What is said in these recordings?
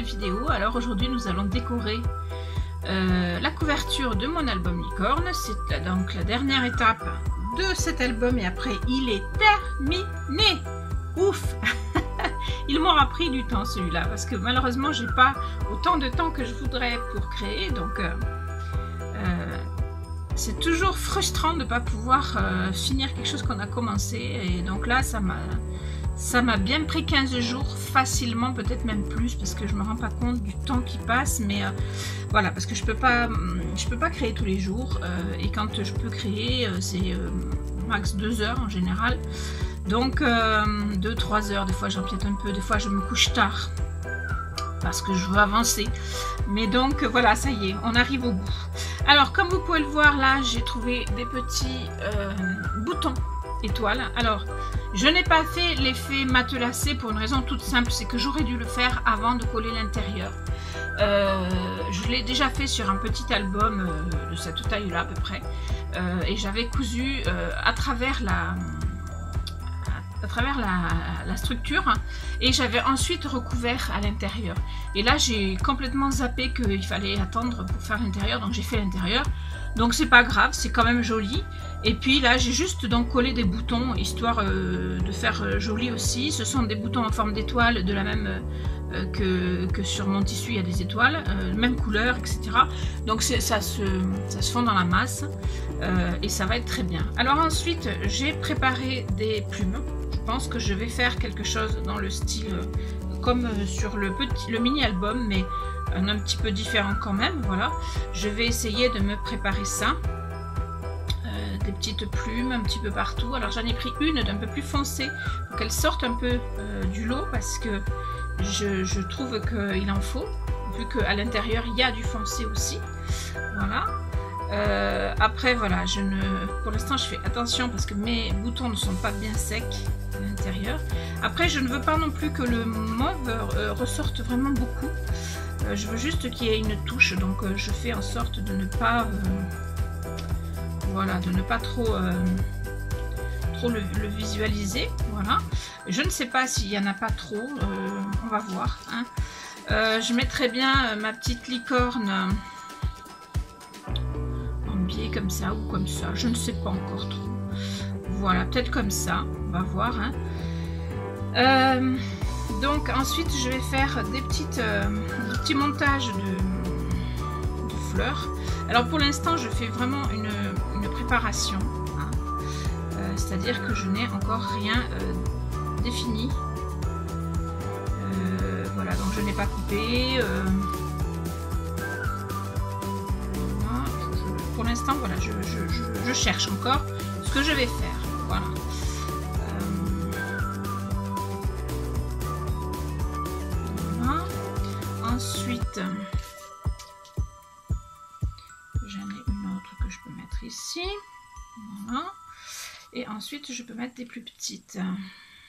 vidéo. Alors aujourd'hui nous allons décorer la couverture de mon album Licorne. C'est donc la dernière étape de cet album et après il est terminé. Ouf. Il m'aura pris du temps celui-là parce que malheureusement j'ai pas autant de temps que je voudrais pour créer, donc c'est toujours frustrant de ne pas pouvoir finir quelque chose qu'on a commencé, et donc là ça m'a bien pris 15 jours facilement, peut-être même plus, parce que je me rends pas compte du temps qui passe, mais voilà, parce que je peux pas créer tous les jours, et quand je peux créer c'est max 2 heures en général, donc 2-3 heures, des fois j'empiète un peu, des fois je me couche tard parce que je veux avancer, mais donc voilà, ça y est, on arrive au bout. Alors comme vous pouvez le voir là, j'ai trouvé des petits boutons étoiles. Alors je n'ai pas fait l'effet matelassé pour une raison toute simple, c'est que j'aurais dû le faire avant de coller l'intérieur. Je l'ai déjà fait sur un petit album de cette taille là à peu près, et j'avais cousu à travers la structure, et j'avais ensuite recouvert à l'intérieur, et là j'ai complètement zappé qu'il fallait attendre pour faire l'intérieur, donc j'ai fait l'intérieur, donc c'est pas grave, c'est quand même joli. Et puis là j'ai juste donc collé des boutons histoire de faire joli aussi. Ce sont des boutons en forme d'étoile, de la même que sur mon tissu il y a des étoiles, même couleur, etc. Donc ça se fond dans la masse, et ça va être très bien. Alors ensuite j'ai préparé des plumes. Je pense que je vais faire quelque chose dans le style comme sur le mini album, mais un petit peu différent quand même. Voilà, je vais essayer de me préparer ça, des petites plumes un petit peu partout. Alors j'en ai pris une d'un peu plus foncée pour qu'elle sorte un peu du lot, parce que je trouve qu'il en faut, vu qu'à l'intérieur il y a du foncé aussi. Voilà. Après voilà, pour l'instant je fais attention parce que mes boutons ne sont pas bien secs à l'intérieur. Après je ne veux pas non plus que le mauve ressorte vraiment beaucoup, je veux juste qu'il y ait une touche, donc je fais en sorte de ne pas voilà, de ne pas trop le visualiser. Voilà, je ne sais pas s'il y en a pas trop, on va voir, hein. Je mettrai bien ma petite licorne comme ça ou comme ça, je ne sais pas encore trop. Voilà, peut-être comme ça, on va voir, hein. Donc ensuite je vais faire des petits montages de fleurs. Alors pour l'instant je fais vraiment une préparation, hein. C'est à dire que je n'ai encore rien défini, voilà, donc je n'ai pas coupé, pour l'instant, voilà, je cherche encore ce que je vais faire. Voilà. Voilà. Ensuite, j'en ai une autre que je peux mettre ici. Voilà. Et ensuite, je peux mettre des plus petites.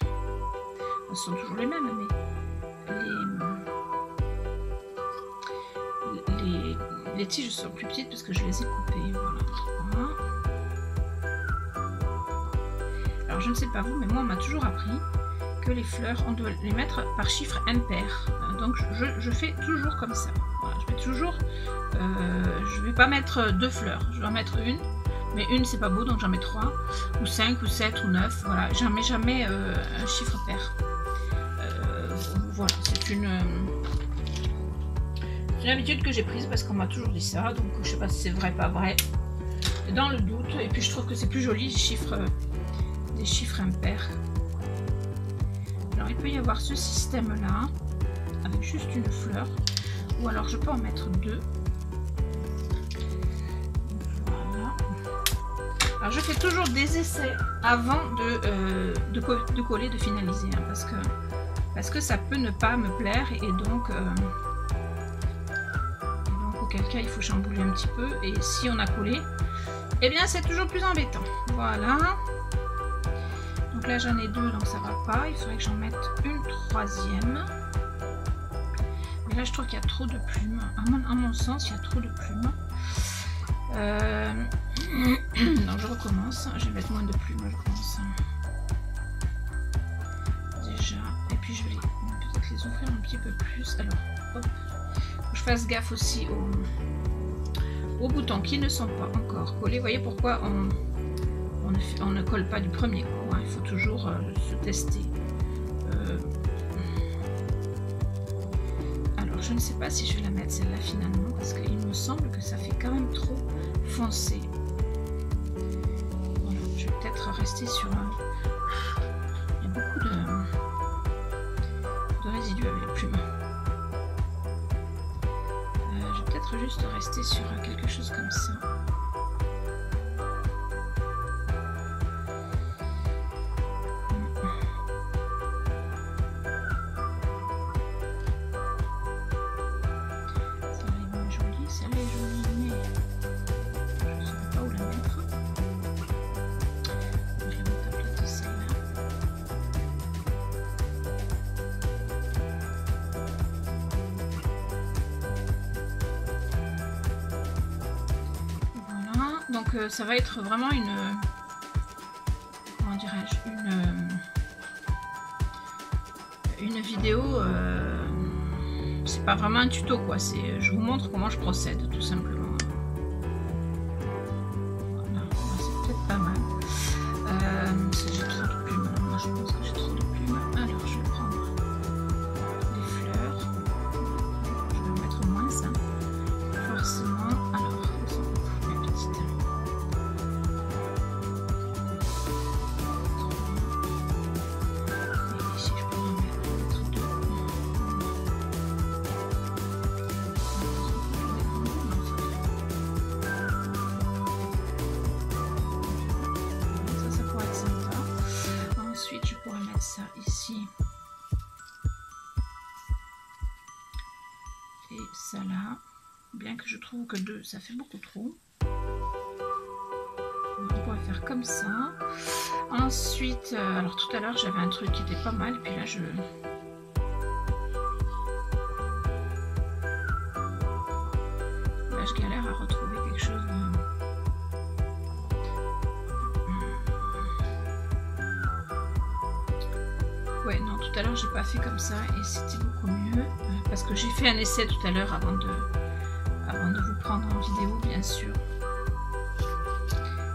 Elles sont toujours les mêmes, mais les tiges sont plus petites parce que je les ai coupées. Voilà. Alors je ne sais pas vous, mais moi on m'a toujours appris que les fleurs on doit les mettre par chiffre impair, donc je fais toujours comme ça. Voilà, je vais toujours je vais pas mettre 2 fleurs, je vais en mettre une, mais une c'est pas beau, donc j'en mets 3 ou 5 ou 7 ou 9. Voilà, j'en mets jamais un chiffre pair. Voilà, c'est une habitude que j'ai prise parce qu'on m'a toujours dit ça, donc je sais pas si c'est vrai, pas vrai, dans le doute. Et puis je trouve que c'est plus joli des chiffres impairs. Alors il peut y avoir ce système là avec juste une fleur, ou alors je peux en mettre 2. Voilà. Alors je fais toujours des essais avant de coller, de finaliser, hein, parce que ça peut ne pas me plaire, et donc auquel cas il faut chambouler un petit peu, et si on a collé, eh bien c'est toujours plus embêtant. Voilà, donc là j'en ai 2, donc ça va pas, il faudrait que j'en mette une 3e, mais là je trouve qu'il y a trop de plumes, à mon sens il y a trop de plumes. Donc je recommence, je vais mettre moins de plumes, je commence déjà, et puis je vais peut-être les ouvrir un petit peu plus. Alors hop. Faut que je fasse gaffe aussi aux boutons qui ne sont pas encore collés. Vous voyez pourquoi on ne colle pas du premier coup, hein. Il faut toujours se tester. Alors je ne sais pas si je vais la mettre celle-là finalement, parce qu'il me semble que ça fait quand même trop foncé. Voilà, je vais peut-être rester sur un... Il y a beaucoup de résidus avec les plumes. Je vais peut-être juste rester sur quelque chose comme ça. Donc ça va être vraiment une, comment dirais-je, une vidéo, c'est pas vraiment un tuto quoi, c'est je vous montre comment je procède tout simplement. Voilà, c'est peut-être pas mal. J'ai trop de plumes, moi je pense que j'ai trop de plumes. Alors je vais prendre les fleurs, je vais mettre moins ça, forcément. Alors ça ici et ça là, bien que je trouve que 2 ça fait beaucoup trop. On pourrait faire comme ça. Ensuite alors tout à l'heure j'avais un truc qui était pas mal, et puis là je galère à retrouver quelque chose ouais, non, tout à l'heure j'ai pas fait comme ça et c'était beaucoup mieux parce que j'ai fait un essai tout à l'heure avant de vous prendre en vidéo, bien sûr.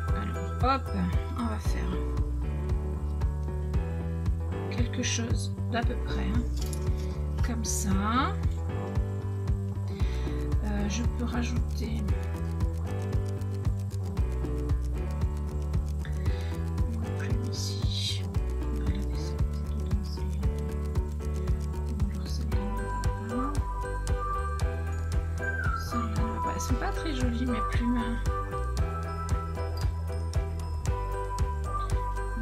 Alors hop, on va faire quelque chose d'à peu près comme ça. Je peux rajouter une plume ici. Elles sont pas très jolies mes plumes.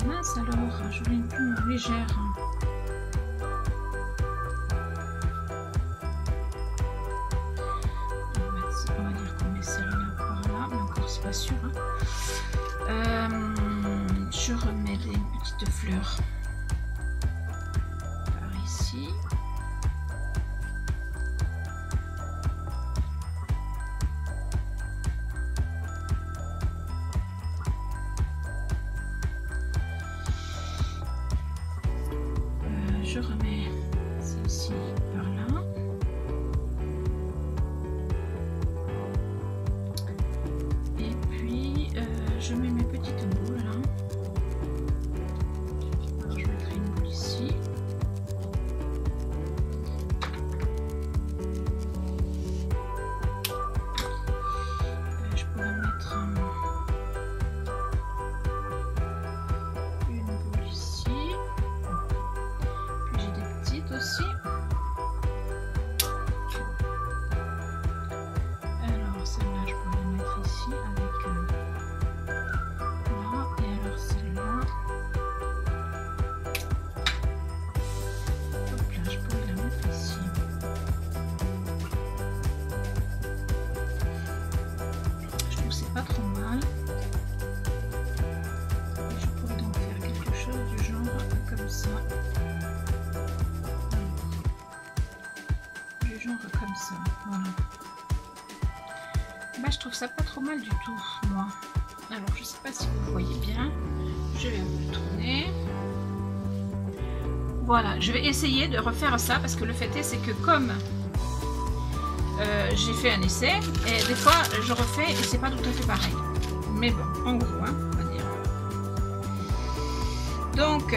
Mince alors, je voulais une plume légère. On va dire qu'on met celle-là par là, mais encore c'est pas sûr. Je remets des petites fleurs par ici. Je remets celle-ci par là. Et puis je mets mes petites boules là. Alors, je mettrai une boule ici. Je pourrais mettre une boule ici. Aussi. Alors celle-là je pourrais la mettre ici avec là, et alors celle-là, hop là, je pourrais la mettre ici. Je trouve que c'est pas trop mal. Et je pourrais donc faire quelque chose du genre comme ça. Comme ça, voilà. Bah, je trouve ça pas trop mal du tout, moi. Alors, je sais pas si vous voyez bien. Je vais vous le tourner. Voilà, je vais essayer de refaire ça parce que le fait est, c'est que comme j'ai fait un essai et des fois je refais et c'est pas tout à fait pareil. Mais bon, en gros, hein, on va dire. Donc,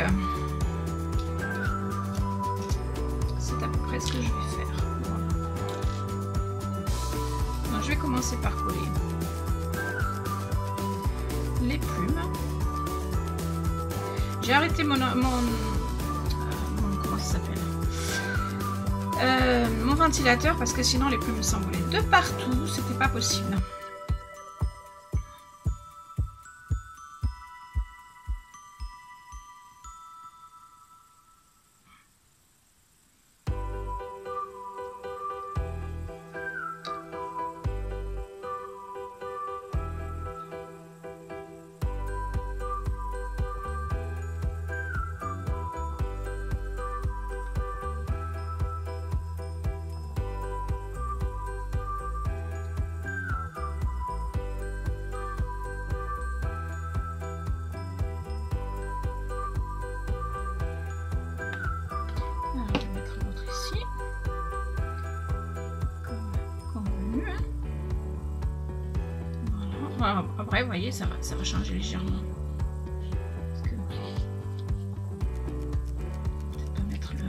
c'est à peu près ce que je vais faire. Voilà. Donc, je vais commencer par coller les plumes. J'ai arrêté mon comment ça s'appelle, mon ventilateur parce que sinon les plumes s'envolaient de partout, c'était pas possible. Après, vous voyez, ça va changer légèrement. Peut-être pas mettre le...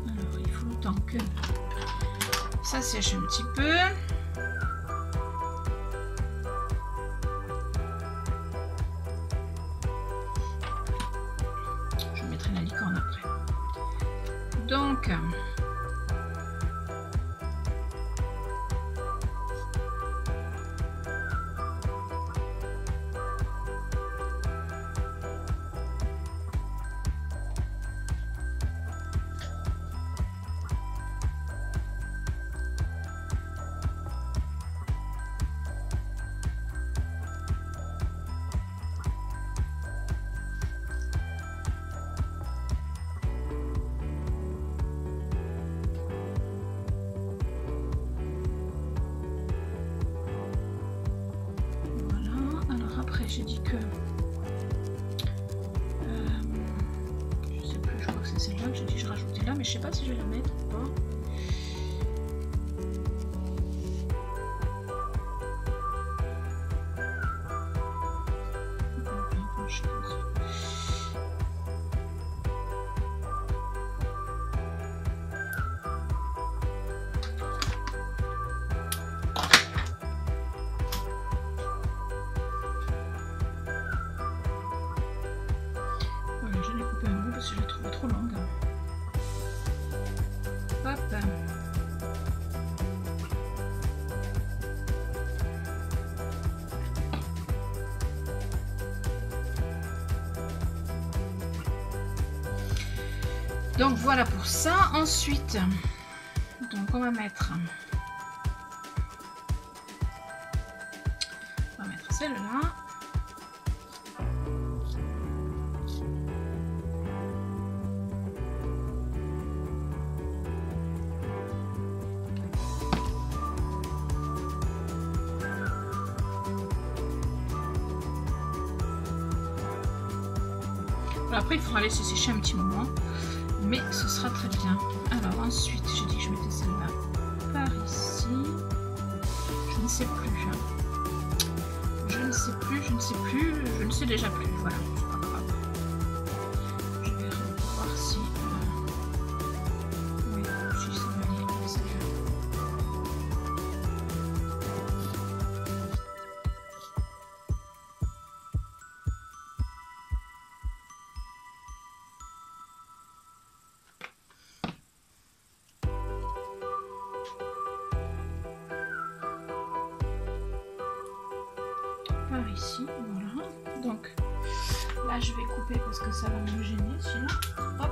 Alors, il faut le temps que ça sèche un petit peu. Je mettrai la licorne après. Donc, j'ai dit que je sais plus, je crois que c'est celle-là que j'ai dit que je rajoutais là, mais je sais pas si je vais la mettre ou pas. Je pense. Je l'ai coupé un bout parce que je l'ai trouvée trop longue. Hop. Donc voilà pour ça. Ensuite, donc on va mettre celle-là. Après, il faudra laisser sécher un petit moment, mais ce sera très bien. Alors ensuite, j'ai dit que je mettais celle-là par ici. Je ne sais plus. Je ne sais plus, je ne sais plus, je ne sais déjà plus. Voilà, c'est pas grave. Je vais voir si... oui, si ça va aller avec celle-là. Par ici, voilà. Donc là je vais couper parce que ça va me gêner sinon. Hop.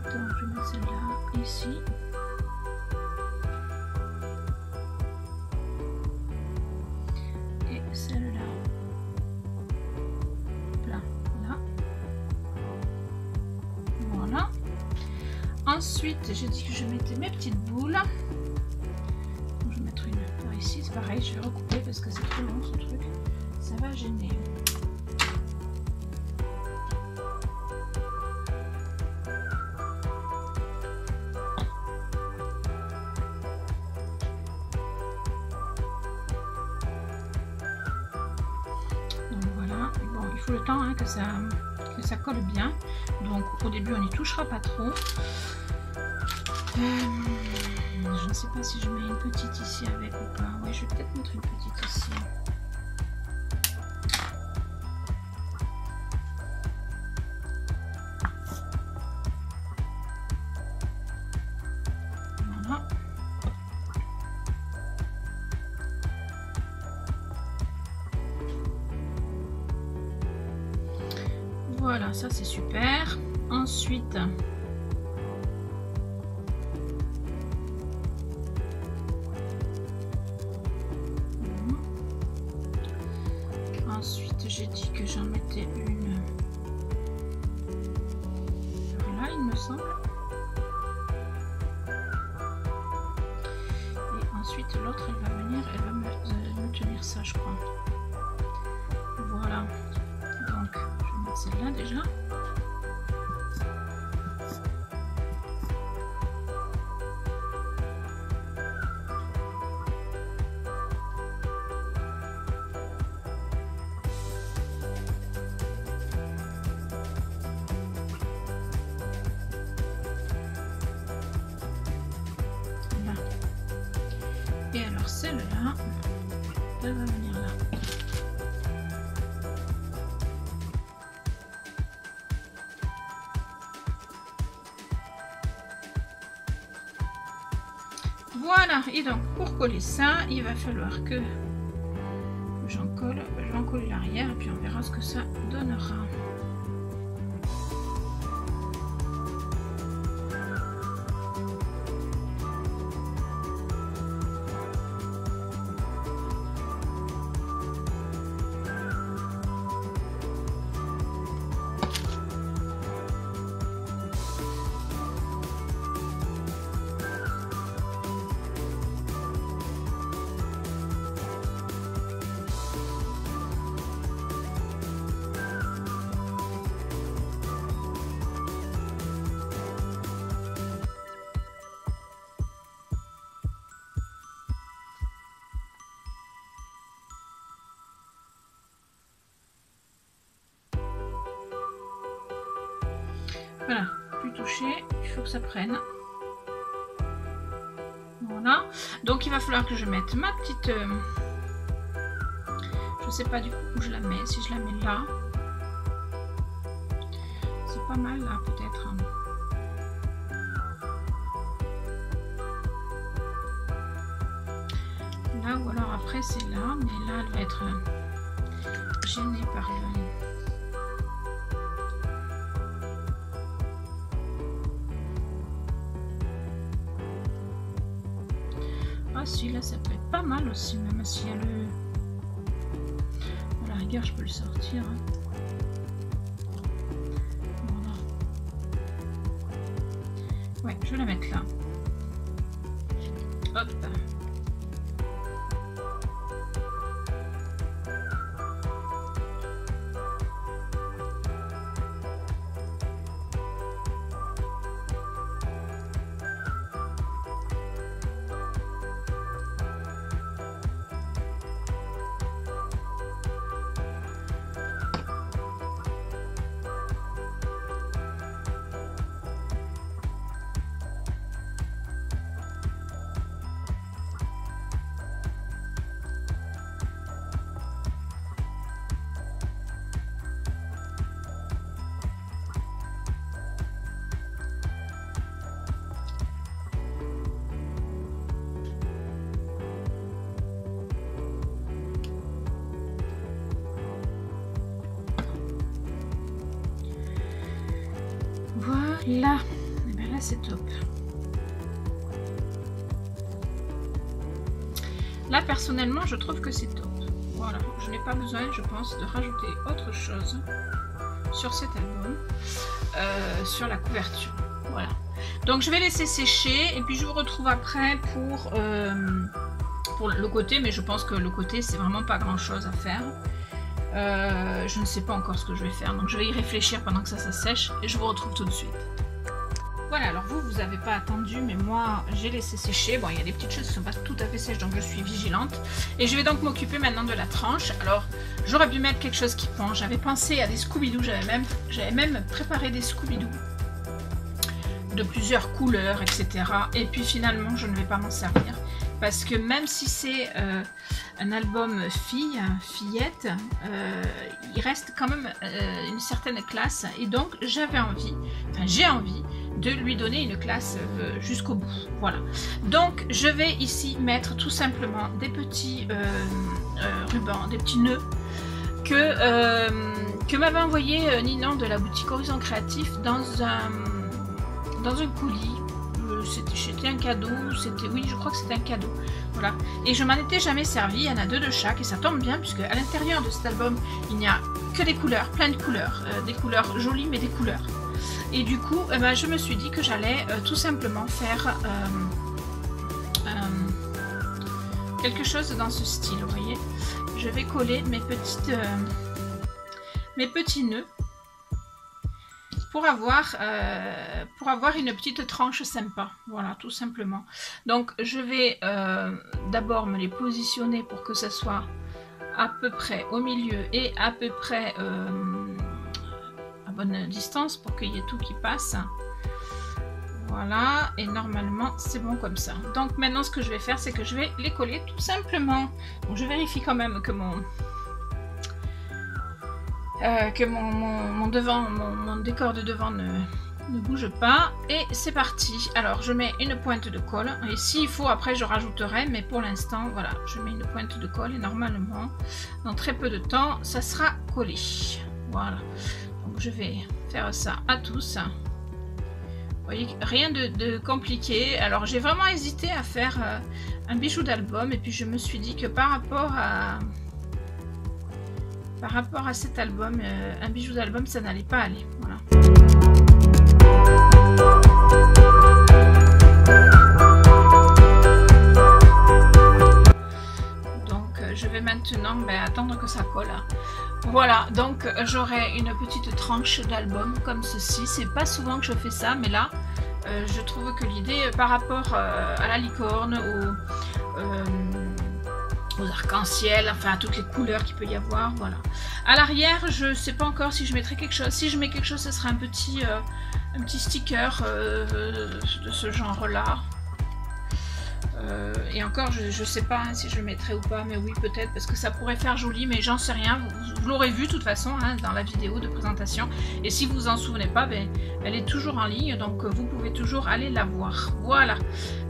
Donc je mets celle-là ici. Et celle-là. Là. Ensuite, j'ai dit que je mettais mes petites boules. Je vais mettre une par ici, c'est pareil, je vais recouper parce que c'est trop long ce truc. Ça va gêner. Donc voilà, bon, il faut le temps hein, que ça colle bien. Donc au début, on n'y touchera pas trop. Je ne sais pas si je mets une petite ici avec ou pas. Oui, je vais peut-être mettre une petite ici. Voilà. Voilà, ça c'est super. Ensuite, j'ai dit que j'en mettais une là, il me semble. Et ensuite, l'autre, elle va venir, elle va me tenir ça, je crois. Voilà. Donc, je vais mettre celle-là déjà. Et alors celle-là, elle va venir là. Voilà, et donc pour coller ça, il va falloir que j'en colle, je vais en coller l'arrière et puis on verra ce que ça donnera. Voilà, plus touché, il faut que ça prenne. Voilà, donc il va falloir que je mette ma petite... je sais pas du coup où je la mets, si je la mets là. C'est pas mal là peut-être. Là ou alors après c'est là, mais là elle va être gênée par le... Ah si, là ça peut être pas mal aussi, même si elle le... À la rigueur je peux le sortir. Hein. Voilà. Ouais, je vais la mettre là. Hop. Là, et bien là c'est top. Là personnellement je trouve que c'est top. Voilà, je n'ai pas besoin, je pense, de rajouter autre chose sur cet album, sur la couverture. Voilà. Donc je vais laisser sécher et puis je vous retrouve après pour le côté, mais je pense que le côté c'est vraiment pas grand chose à faire. Je ne sais pas encore ce que je vais faire, donc je vais y réfléchir pendant que ça sèche et je vous retrouve tout de suite. Voilà, alors vous n'avez pas attendu, mais moi j'ai laissé sécher. Bon, il y a des petites choses qui ne sont pas tout à fait sèches, donc je suis vigilante. Et je vais donc m'occuper maintenant de la tranche. Alors, j'aurais dû mettre quelque chose qui pend. J'avais pensé à des Scooby-Doo, j'avais même préparé des Scooby-Doo de plusieurs couleurs, etc. Et puis finalement, je ne vais pas m'en servir. Parce que même si c'est un album fillette, il reste quand même une certaine classe. Et donc, j'ai envie de lui donner une classe jusqu'au bout. Voilà. Donc, je vais ici mettre tout simplement des petits rubans, des petits nœuds que m'avait envoyé Ninon de la boutique Horizon Créatif dans un colis. C'était un cadeau, oui, je crois que c'était un cadeau. Voilà. Et je m'en étais jamais servi. Il y en a 2 de chaque et ça tombe bien puisque à l'intérieur de cet album, il n'y a que des couleurs, plein de couleurs, des couleurs jolies mais des couleurs. Et du coup, je me suis dit que j'allais tout simplement faire quelque chose dans ce style. Vous voyez, je vais coller mes petits nœuds pour avoir une petite tranche sympa. Voilà, tout simplement. Donc, je vais d'abord me les positionner pour que ça soit à peu près au milieu et à peu près à bonne distance pour qu'il y ait tout qui passe. Voilà, et normalement c'est bon comme ça. Donc maintenant ce que je vais faire, c'est que je vais les coller tout simplement. Bon, je vérifie quand même que mon décor de devant ne bouge pas. Et c'est parti. Alors je mets une pointe de colle. Et s'il faut après je rajouterai. Mais pour l'instant voilà, je mets une pointe de colle. Et normalement dans très peu de temps ça sera collé. Voilà. Donc je vais faire ça à tous. Vous voyez, rien de compliqué. Alors j'ai vraiment hésité à faire un bijou d'album. Et puis je me suis dit que par rapport à cet album, un bijou d'album, ça n'allait pas aller. Voilà. Donc je vais maintenant attendre que ça colle. Voilà, donc j'aurai une petite tranche d'album comme ceci. C'est pas souvent que je fais ça, mais là, je trouve que l'idée par rapport à la licorne, aux arcs-en-ciel, enfin à toutes les couleurs qu'il peut y avoir, voilà. À l'arrière, je sais pas encore si je mettrai quelque chose. Si je mets quelque chose, ce sera un petit sticker de ce genre-là. Et encore, je sais pas si je le mettrai ou pas, mais oui, peut-être, parce que ça pourrait faire joli, mais j'en sais rien. Vous l'aurez vu, de toute façon, dans la vidéo de présentation. Et si vous vous en souvenez pas, elle est toujours en ligne, donc vous pouvez toujours aller la voir. Voilà.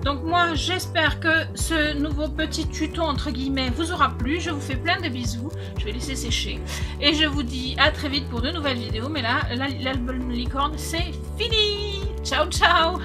Donc moi, j'espère que ce nouveau petit tuto, entre guillemets, vous aura plu. Je vous fais plein de bisous. Je vais laisser sécher. Et je vous dis à très vite pour de nouvelles vidéos. Mais là, l'album licorne, c'est fini. Ciao, ciao!